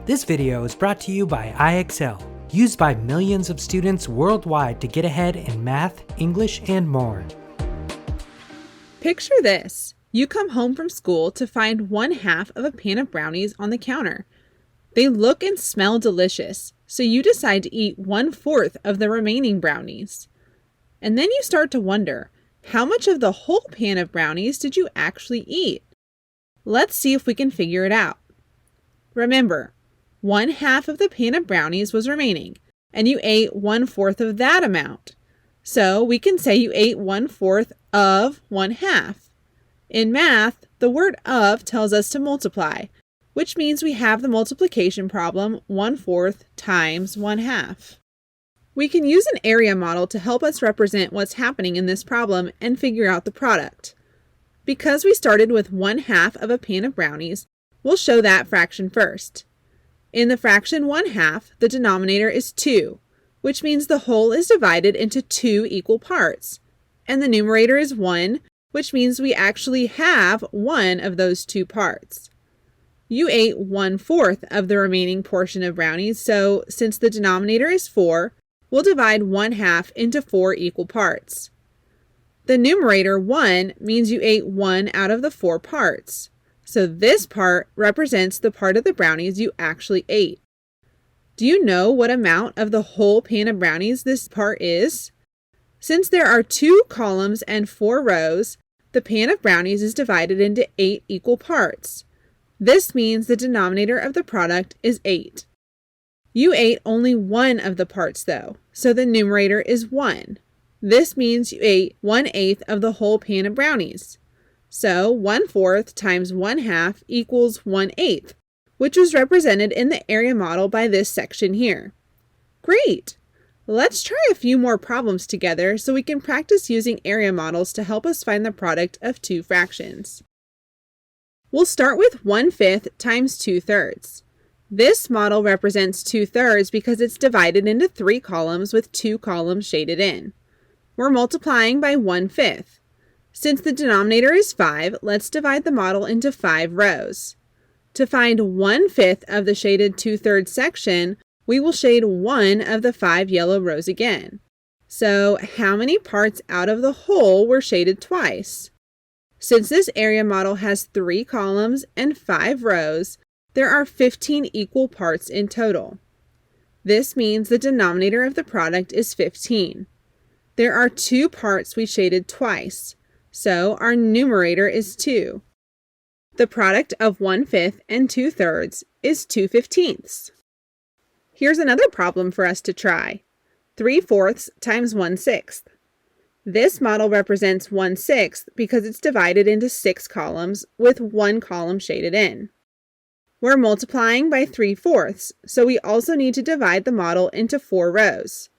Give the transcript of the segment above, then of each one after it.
This video is brought to you by IXL, used by millions of students worldwide to get ahead in math, English, and more. Picture this. You come home from school to find 1/2 of a pan of brownies on the counter. They look and smell delicious, so you decide to eat 1/4 of the remaining brownies. And then you start to wonder, how much of the whole pan of brownies did you actually eat? Let's see if we can figure it out. Remember, 1/2 of the pan of brownies was remaining, and you ate 1/4 of that amount. So we can say you ate 1/4 of 1/2. In math, the word of tells us to multiply, which means we have the multiplication problem 1/4 times 1/2. We can use an area model to help us represent what's happening in this problem and figure out the product. Because we started with 1/2 of a pan of brownies, we'll show that fraction first. In the fraction 1/2, the denominator is 2, which means the whole is divided into 2 equal parts. And the numerator is 1, which means we actually have one of those 2 parts. You ate 1/4 of the remaining portion of brownies, so since the denominator is 4, we'll divide 1/2 into 4 equal parts. The numerator 1 means you ate 1 out of the 4 parts. So this part represents the part of the brownies you actually ate. Do you know what amount of the whole pan of brownies this part is? Since there are 2 columns and 4 rows, the pan of brownies is divided into 8 equal parts. This means the denominator of the product is 8. You ate only 1 of the parts though, so the numerator is 1. This means you ate 1/8 of the whole pan of brownies. So 1/4 times 1/2 equals 1/8, which was represented in the area model by this section here. Great! Let's try a few more problems together so we can practice using area models to help us find the product of 2 fractions. We'll start with 1/5 times 2/3. This model represents 2/3 because it's divided into 3 columns with 2 columns shaded in. We're multiplying by 1/5. Since the denominator is 5, let's divide the model into 5 rows. To find 1/5 of the shaded 2/3 section, we will shade 1 of the 5 yellow rows again. So how many parts out of the whole were shaded twice? Since this area model has 3 columns and 5 rows, there are 15 equal parts in total. This means the denominator of the product is 15. There are 2 parts we shaded twice, so our numerator is 2. The product of 1/5 and 2/3 is 2/15. Here's another problem for us to try. 3/4 times 1/6. This model represents 1/6 because it's divided into 6 columns with 1 column shaded in. We're multiplying by 3/4, so we also need to divide the model into 4 rows.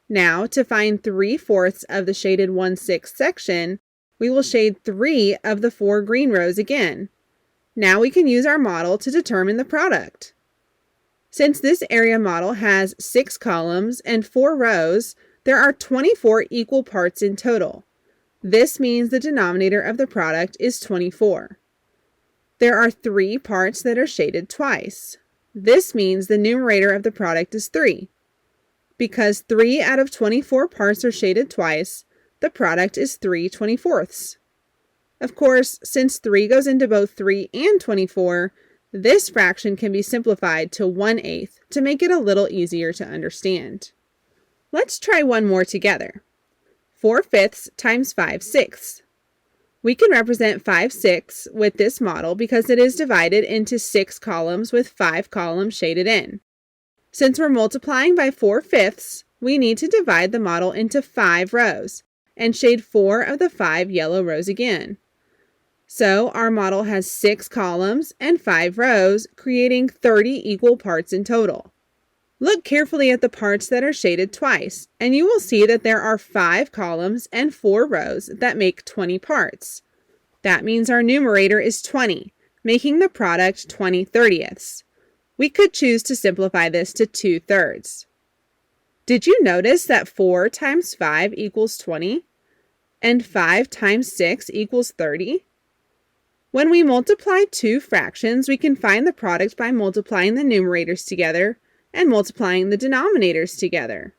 Now, to find 3/4 of the shaded 1/6 section, we will shade 3 of the 4 green rows again. Now we can use our model to determine the product. Since this area model has 6 columns and 4 rows, there are 24 equal parts in total. This means the denominator of the product is 24. There are 3 parts that are shaded twice. This means the numerator of the product is 3. Because 3 out of 24 parts are shaded twice, the product is 3/24. Of course, since 3 goes into both 3 and 24, this fraction can be simplified to 1/8 to make it a little easier to understand. Let's try one more together. 4/5 times 5/6. We can represent 5/6 with this model because it is divided into 6 columns with 5 columns shaded in. Since we're multiplying by 4/5, we need to divide the model into 5 rows and shade 4 of the 5 yellow rows again. So our model has 6 columns and 5 rows, creating 30 equal parts in total. Look carefully at the parts that are shaded twice, and you will see that there are 5 columns and 4 rows that make 20 parts. That means our numerator is 20, making the product 20/30. We could choose to simplify this to 2/3. Did you notice that 4 times 5 equals 20? And 5 times 6 equals 30? When we multiply two fractions, we can find the product by multiplying the numerators together and multiplying the denominators together.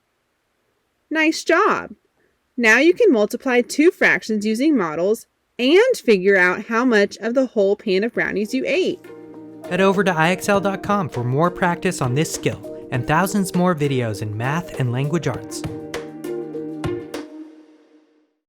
Nice job! Now you can multiply two fractions using models and figure out how much of the whole pan of brownies you ate. Head over to IXL.com for more practice on this skill and thousands more videos in math and language arts.